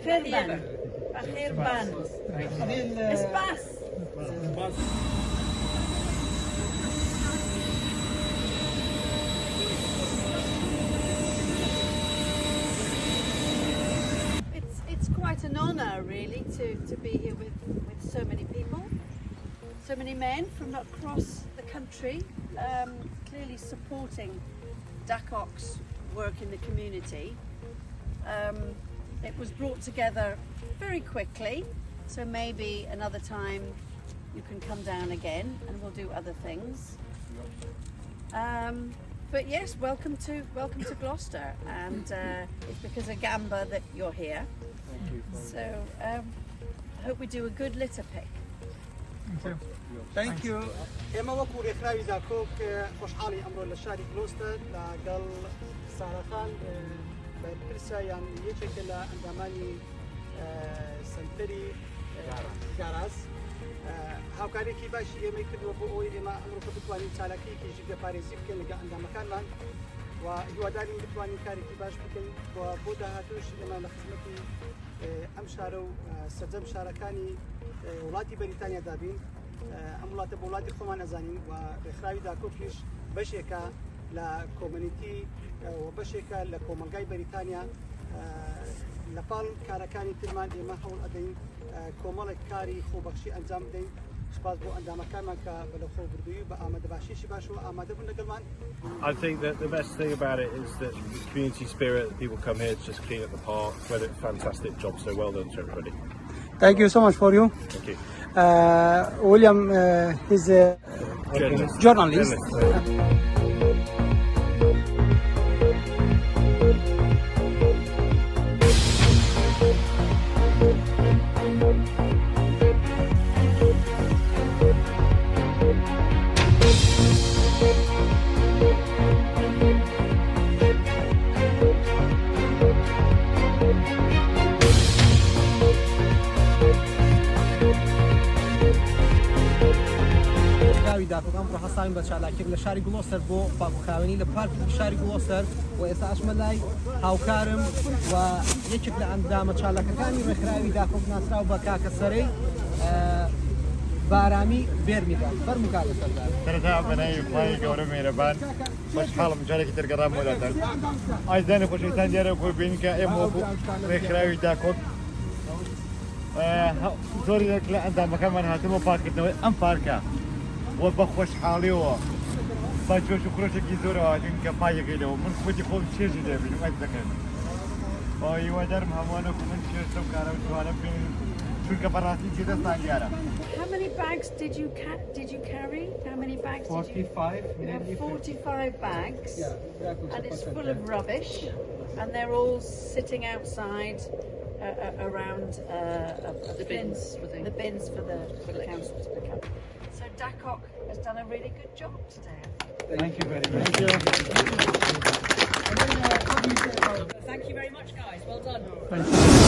بخير بان اسباس It's quite an honour really to be here with so many people, so many men from across the country, clearly supporting DAKOK's work in the community. It was brought together very quickly, so maybe another time you can come down again and we'll do other things. But yes, welcome to Gloucester, and it's because of Gamba that you're here. So I hope we do a good litter pick. Thank you. ئێمە وەکو ڕێكخراوی داکۆک خۆشحاڵی ئەمڕۆ لەشاری گلۆستەر لەگەڵ ساڵەکان بەرپرسە یان یەکێکە لە ئەنجامانی سنتەری گاراز هاوکاریەکی باشی ئێمەی کردووە بۆ ئەوەی ئێمە ئەمڕۆکە بتوانین چالاکیەکی ژینگەپارێزی بکەین لەگەڵ ئەنجامەکانمان و هیوادارین بتوانین کارێکی باش بکەین و بۆ داهاتوش ئێمە لە خزمەتی ئەم شارە و سەرجەم شارەکانی وڵاتی بەریتانیا دابین ئەم وڵاتە بە وڵاتی خۆمان ئەزانین و ڕێكخراوی داکۆکیش بەشێکە لە کۆمەنیتی و بەشێکە لە کۆمەلگای بەریتانیا لەپاڵ کارەکانی ترمان ئێمە هەوڵ ئەدەین کۆمەڵێک کاری خۆبەخشی ئەنجام بدەین سپاس بۆ ئەندامەکانمان کە بەلەخۆ بردووی بە ئامادەباشیشی باشەوە ئامادە بوون لەگەڵمان. I think that the best thing about it is that the community spirit, people come here to just clean up the park, whether it's a fantastic job, so well done to everybody. Thank you so much for you. Thank you. William is a journalist. ئەمڕۆ هەستان بە چالاکیەک لەشاری گلۆستەر بۆ باکوخاوێنی لە پارکی لەشاری گلۆستەر و ئێستا ئەچمە لای هاوکارم و یەکێک لە ئەندامە چالاکەکانی ڕێكخراوی داکۆک ناسراو بە کاکە سەرەی بارامی بێرمینگهام. فەرموو کاکە سەردار. سەرەتا بەناوی خوای گەورە مێرەبان خۆشحاڵم جارێکی تر گەڕام وڵاتان. ئازدانی خۆشەویستان دیارە بۆ بینین کە ئێمە وەکو ڕێكخراوی داکۆک زۆری لە ئەندامەکانمان هاتووە پاکردنەوەی ئەم پارکە و بە خۆشحاڵیەوە با جۆش و خۆشێکی زۆرەوە هاتوین کە پایەکەیلەوە من خۆتی خۆم چێژی دەبینم ئەت دەکەن هیوادارم هەمووانەکو من چێشتم کارە توانە بینین چونکە بەڕاستی جێدەستان دیارە. How many bags did you carry? How many bags 45. You have 45 bags, and it's full of rubbish, and they're all sitting outside around the bins for the council to pick up. So DAKOK has done a really good job today. Thank you very much. Thank you very much, guys. Well done. Thank you.